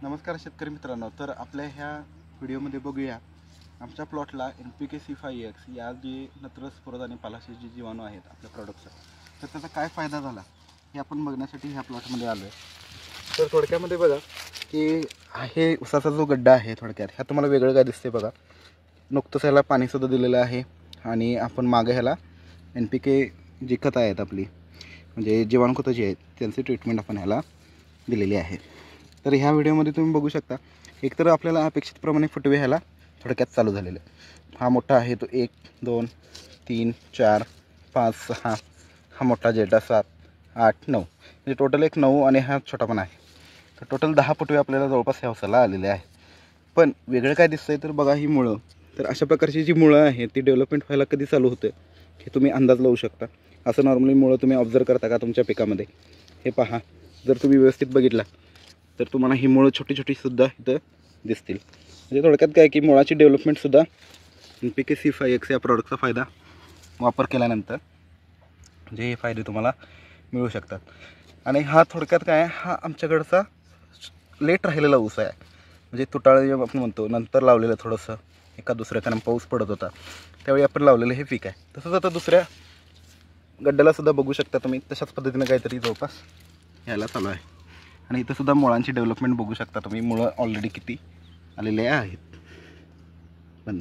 नमस्कार शेतकरी मित्रांनो. तर आपल्या ह्या व्हिडिओमध्ये बघूया आमच्या प्लॉटला NPK C5X या जी नत्र स्फुरद आणि पालाशी जी जीवाणू आहेत आपल्या प्रॉडक्टचा, तर त्याचा काय फायदा झाला हे आपण बघण्यासाठी ह्या प्लॉटमध्ये आलो आहे. तर थोडक्यामध्ये बघा की हे उसाचा जो गड्डा आहे, थोडक्यात ह्या तुम्हाला वेगळं काय दिसते बघा. नुकतंच ह्याला पाणीसुद्धा दिलेलं आहे आणि आपण मागं ह्याला NPK जी खतं आहेत आपली, म्हणजे जीवाणू खतं जी आहेत त्यांची ट्रीटमेंट आपण ह्याला दिलेली आहे. तर ह्या व्हिडिओमध्ये तुम्ही बघू शकता, एकतर आपल्याला अपेक्षितप्रमाणे फुटवे ह्याला थोडक्यात चालू झालेले. हा मोठा आहे तो 1 2 3 4 5 6, हा मोठा जेटा 7 8 9, म्हणजे टोटल एक 9 आणि हा छोटा पण आहे. तर टोटल 10 फुटवे आपल्याला जवळपास ह्या उसाला आलेले आहे. पण वेगळं काय दिसतंय तर बघा ही मुळं. तर अशा प्रकारची जी मुळं आहेत ती डेव्हलपमेंट व्हायला कधी चालू होतं हे तुम्ही अंदाज लावू शकता. असं नॉर्मली मुळं तुम्ही ऑब्झर्व करता का तुमच्या पिकामध्ये? हे पहा, जर तुम्ही व्यवस्थित बघितला तर तुम्हाला ही मुळं छोटी छोटीसुद्धा इथं दिसतील. म्हणजे थोडक्यात काय की मुळाची डेव्हलपमेंटसुद्धा NPK C5X या प्रॉडक्टचा फायदा वापर केल्यानंतर म्हणजे हे फायदे तुम्हाला मिळू शकतात. आणि हा थोडक्यात काय, हा आमच्याकडचा लेट राहिलेला ऊस आहे. म्हणजे तुटाळे आपण म्हणतो, नंतर लावलेलं थोडंसं एका दुसऱ्या, कारण पाऊस पडत होता त्यावेळी आपण लावलेलं हे पीक आहे. तसंच आता दुसऱ्या गड्ड्यालासुद्धा बघू शकता तुम्ही, तशाच पद्धतीनं काहीतरी जवळपास यायला चालू आहे. आणि इथं सुद्धा मुळांची डेव्हलपमेंट बघू शकता तुम्ही. मुळं ऑलरेडी किती आलेले आहेत. पण